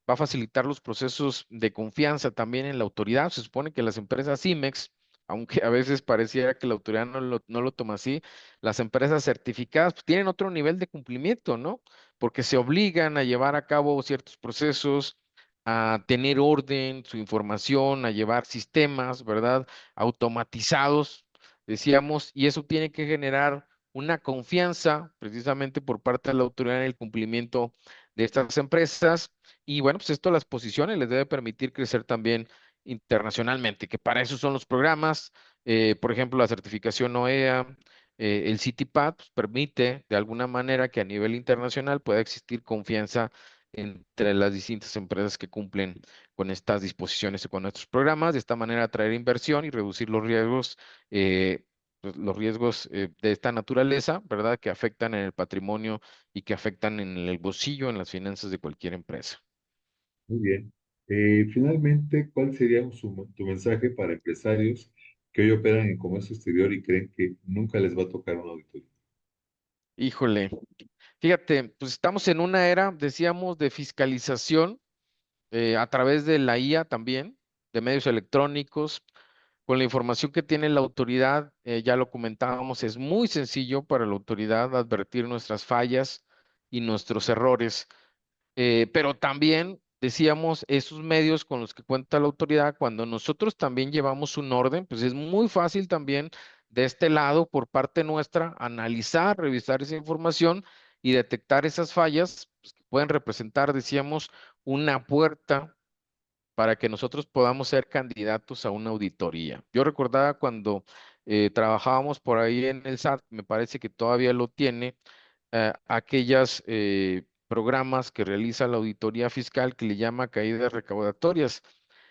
va a facilitar los procesos de confianza también en la autoridad. Se supone que las empresas IMEX, aunque a veces pareciera que la autoridad no lo toma así, las empresas certificadas pues, tienen otro nivel de cumplimiento, ¿no? Porque se obligan a llevar a cabo ciertos procesos, a tener orden, su información, a llevar sistemas, ¿verdad? Automatizados, decíamos, y eso tiene que generar una confianza precisamente por parte de la autoridad en el cumplimiento de estas empresas. Y bueno, pues esto las posiciones les debe permitir crecer también internacionalmente, que para eso son los programas, por ejemplo, la certificación OEA, el CITIPAD, pues, permite de alguna manera que a nivel internacional pueda existir confianza entre las distintas empresas que cumplen con estas disposiciones y con nuestros programas, de esta manera atraer inversión y reducir eh, los riesgos de esta naturaleza, ¿verdad? Que afectan en el patrimonio y que afectan en el bolsillo, en las finanzas de cualquier empresa. Muy bien. Finalmente, ¿cuál sería tu mensaje para empresarios que hoy operan en comercio exterior y creen que nunca les va a tocar un auditorio? Híjole, fíjate, pues estamos en una era, decíamos, de fiscalización a través de la IA también, de medios electrónicos, con la información que tiene la autoridad, ya lo comentábamos, es muy sencillo para la autoridad advertir nuestras fallas y nuestros errores. Pero también decíamos, esos medios con los que cuenta la autoridad, cuando nosotros también llevamos un orden, pues es muy fácil también de este lado, por parte nuestra, analizar, revisar esa información y detectar esas fallas, pues, que pueden representar, decíamos, una puerta para que nosotros podamos ser candidatos a una auditoría. Yo recordaba cuando trabajábamos por ahí en el SAT, me parece que todavía lo tiene, aquellas programas que realiza la auditoría fiscal que le llama caídas recaudatorias.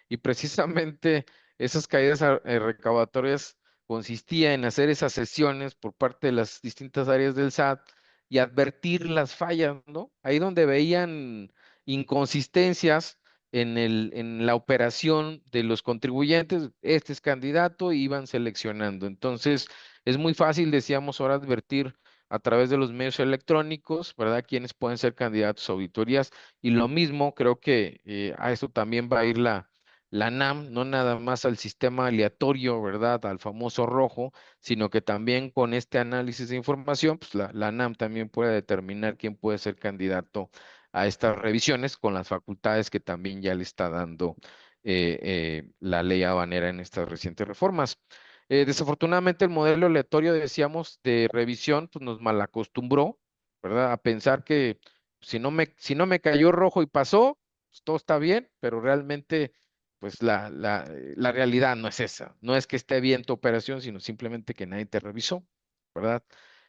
Y precisamente esas caídas recaudatorias consistía en hacer esas sesiones por parte de las distintas áreas del SAT y advertir las fallas, ¿no? Ahí donde veían inconsistencias en la operación de los contribuyentes, este es candidato, y iban seleccionando. Entonces, es muy fácil, decíamos ahora, advertir a través de los medios electrónicos, ¿verdad? Quienes pueden ser candidatos a auditorías. Y lo mismo, creo que a eso también va a ir la NAM, no nada más al sistema aleatorio, ¿verdad? Al famoso rojo, sino que también con este análisis de información, pues la NAM también puede determinar quién puede ser candidato a estas revisiones con las facultades que también ya le está dando la ley aduanera en estas recientes reformas. Desafortunadamente el modelo aleatorio, decíamos, de revisión, pues nos malacostumbró, ¿verdad? A pensar que si no me cayó rojo y pasó, pues todo está bien, pero realmente, pues la realidad no es esa. No es que esté bien tu operación, sino simplemente que nadie te revisó, ¿verdad?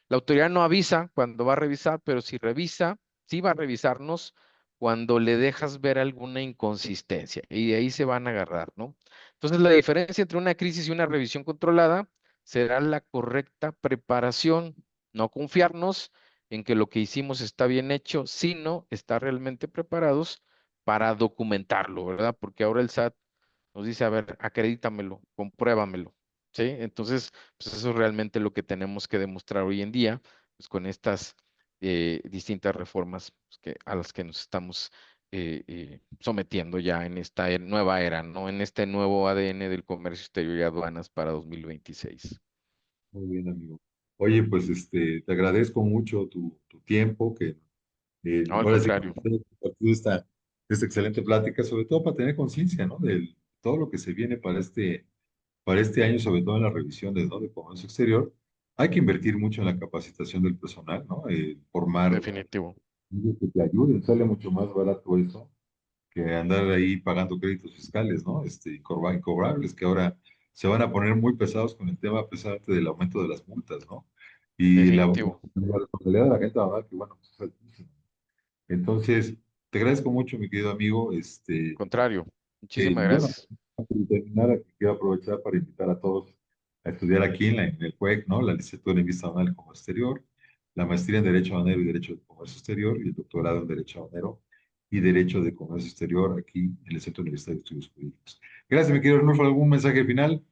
La autoridad no avisa cuando va a revisar, pero si revisa, sí va a revisarnos cuando le dejas ver alguna inconsistencia y de ahí se van a agarrar, ¿no? Entonces, la diferencia entre una crisis y una revisión controlada será la correcta preparación, no confiarnos en que lo que hicimos está bien hecho, sino estar realmente preparados para documentarlo, ¿verdad? Porque ahora el SAT nos dice, a ver, acredítamelo, compruébamelo, ¿sí? Entonces, pues eso es realmente lo que tenemos que demostrar hoy en día, pues con estas distintas reformas pues, a las que nos estamos sometiendo ya en esta nueva era, ¿no? En este nuevo ADN del comercio exterior y aduanas para 2026. Muy bien, amigo. Oye, pues te agradezco mucho tu tiempo, que No, al ahora sí que contrario, compartido esta excelente plática, sobre todo para tener conciencia, ¿no? De todo lo que se viene para este año, sobre todo en las revisiones, ¿no? De comercio exterior. Hay que invertir mucho en la capacitación del personal, ¿no? Formar definitivo, que te ayuden, sale mucho más barato eso que andar ahí pagando créditos fiscales, ¿no? Incobrables, que ahora se van a poner muy pesados con el tema precisamente del aumento de las multas, ¿no? Y definitivo, la responsabilidad de la gente, la verdad, que bueno, pues, es altísima. Entonces, te agradezco mucho, mi querido amigo. contrario. Muchísimas Bueno, gracias. antes de terminar, aquí quiero aprovechar para invitar a todos a estudiar aquí en el CUEC, ¿no? La licenciatura en Vista Aduanal y Comercio Exterior, la maestría en Derecho Aduanero y Derecho de Comercio Exterior y el doctorado en Derecho Aduanero y Derecho de Comercio Exterior aquí en el Centro Universitario de Estudios Jurídicos. Gracias, mi querido Arnulfo. ¿Algún mensaje final?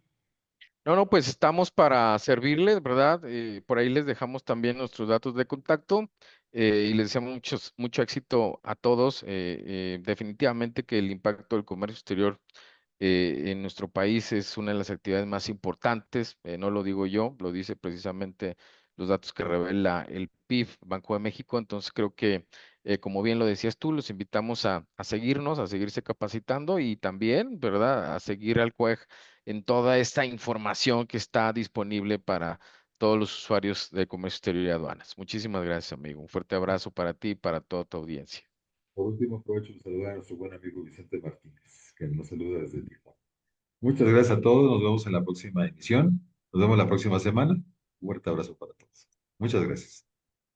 No, no, pues estamos para servirles, ¿verdad? Por ahí les dejamos también nuestros datos de contacto y les deseamos mucho éxito a todos. Definitivamente que el impacto del comercio exterior en nuestro país es una de las actividades más importantes, no lo digo yo, lo dice precisamente los datos que revela el PIB, Banco de México. Entonces creo que, como bien lo decías tú, los invitamos a seguirnos, a seguirse capacitando y también, ¿verdad?, a seguir al CUEG en toda esta información que está disponible para todos los usuarios de comercio exterior y aduanas. Muchísimas gracias, amigo. Un fuerte abrazo para ti y para toda tu audiencia. Por último, aprovecho para saludar a nuestro buen amigo Vicente Martínez, que nos saluda desde Tijuana. Muchas gracias a todos. Nos vemos en la próxima emisión. Nos vemos la próxima semana. Un fuerte abrazo para todos. Muchas gracias.